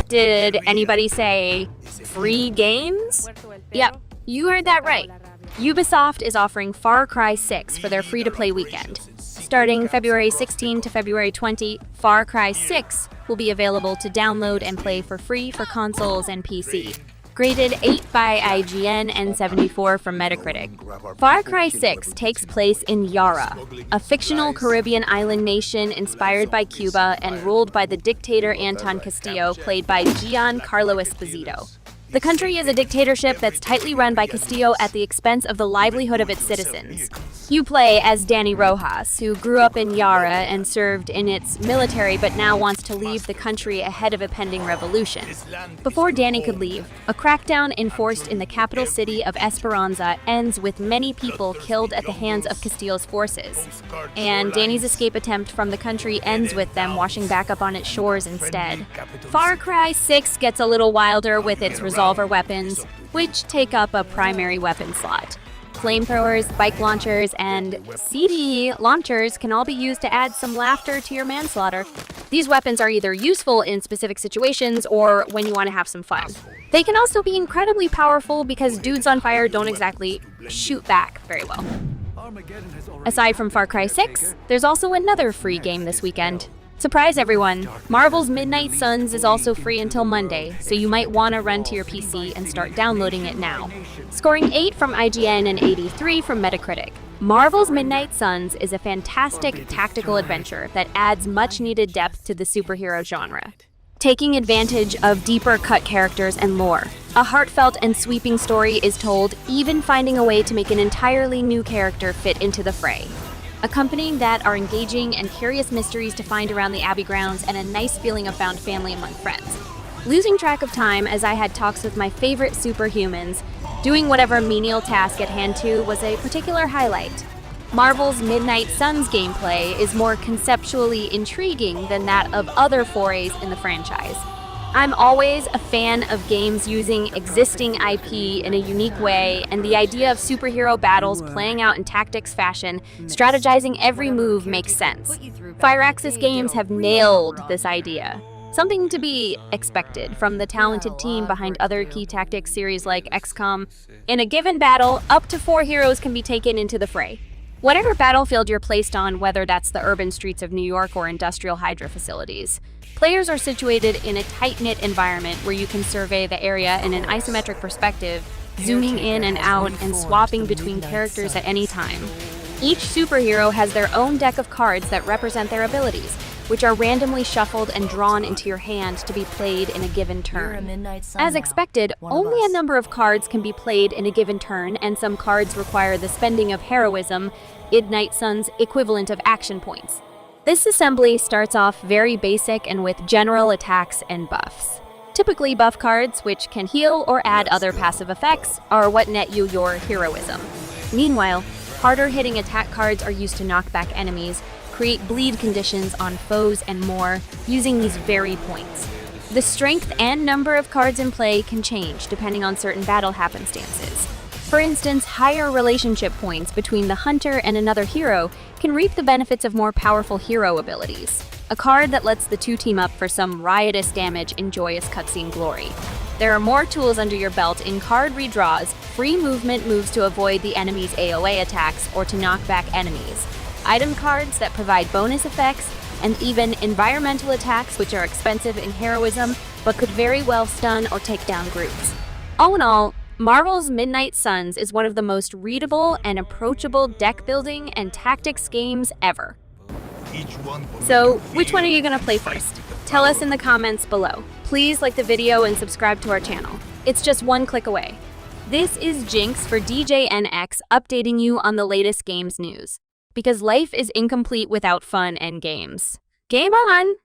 Did anybody say free games? Yep, you heard that right. Ubisoft is offering Far Cry 6 for their free-to-play weekend. Starting February 16 to February 20, Far Cry 6 will be available to download and play for free for consoles and PC. Graded 8 by IGN and 74 from Metacritic. Far Cry 6 takes place in Yara, a fictional Caribbean island nation inspired by Cuba and ruled by the dictator Anton Castillo, played by Giancarlo Esposito. The country is a dictatorship that's tightly run by Castillo at the expense of the livelihood of its citizens. You play as Danny Rojas, who grew up in Yara and served in its military but now wants to leave the country ahead of a pending revolution. Before Danny could leave, a crackdown enforced in the capital city of Esperanza ends with many people killed at the hands of Castillo's forces. And Danny's escape attempt from the country ends with them washing back up on its shores instead. Far Cry 6 gets a little wilder with its revolver weapons, which take up a primary weapon slot. Flamethrowers, bike launchers, and CD launchers can all be used to add some laughter to your manslaughter. These weapons are either useful in specific situations or when you want to have some fun. They can also be incredibly powerful because dudes on fire don't exactly shoot back very well. Aside from Far Cry 6, there's also another free game this weekend. Surprise everyone! Marvel's Midnight Suns is also free until Monday, so you might want to run to your PC and start downloading it now. Scoring 8 from IGN and 83 from Metacritic, Marvel's Midnight Suns is a fantastic tactical adventure that adds much-needed depth to the superhero genre. Taking advantage of deeper cut characters and lore, a heartfelt and sweeping story is told, even finding a way to make an entirely new character fit into the fray. Accompanying that are engaging and curious mysteries to find around the Abbey grounds and a nice feeling of found family among friends. Losing track of time as I had talks with my favorite superhumans, doing whatever menial task at hand to was a particular highlight. Marvel's Midnight Suns gameplay is more conceptually intriguing than that of other forays in the franchise. I'm always a fan of games using existing IP in a unique way, and the idea of superhero battles playing out in tactics fashion, strategizing every move makes sense. Firaxis Games have nailed this idea. Something to be expected from the talented team behind other key tactics series like XCOM. In a given battle, up to 4 heroes can be taken into the fray. Whatever battlefield you're placed on, whether that's the urban streets of New York or industrial hydro facilities, players are situated in a tight-knit environment where you can survey the area in an isometric perspective, zooming in and out and swapping between characters at any time. Each superhero has their own deck of cards that represent their abilities, which are randomly shuffled and drawn into your hand to be played in a given turn. As expected, only a number of cards can be played in a given turn, and some cards require the spending of heroism, Midnight Sun's equivalent of action points. This assembly starts off very basic and with general attacks and buffs. Typically, buff cards, which can heal or add other passive effects, are what net you your heroism. Meanwhile, harder-hitting attack cards are used to knock back enemies, create bleed conditions on foes, and more, using these very points. The strength and number of cards in play can change depending on certain battle happenstances. For instance, higher relationship points between the hunter and another hero can reap the benefits of more powerful hero abilities, a card that lets the two team up for some riotous damage in joyous cutscene glory. There are more tools under your belt in card redraws, free movement moves to avoid the enemy's AoE attacks or to knock back enemies, item cards that provide bonus effects, and even environmental attacks which are expensive in heroism but could very well stun or take down groups. All in all, Marvel's Midnight Suns is one of the most readable and approachable deck building and tactics games ever. So, which one are you going to play first? Tell us in the comments below. Please like the video and subscribe to our channel. It's just one click away. This is Jinx for DJNX, updating you on the latest games news. Because life is incomplete without fun and games. Game on!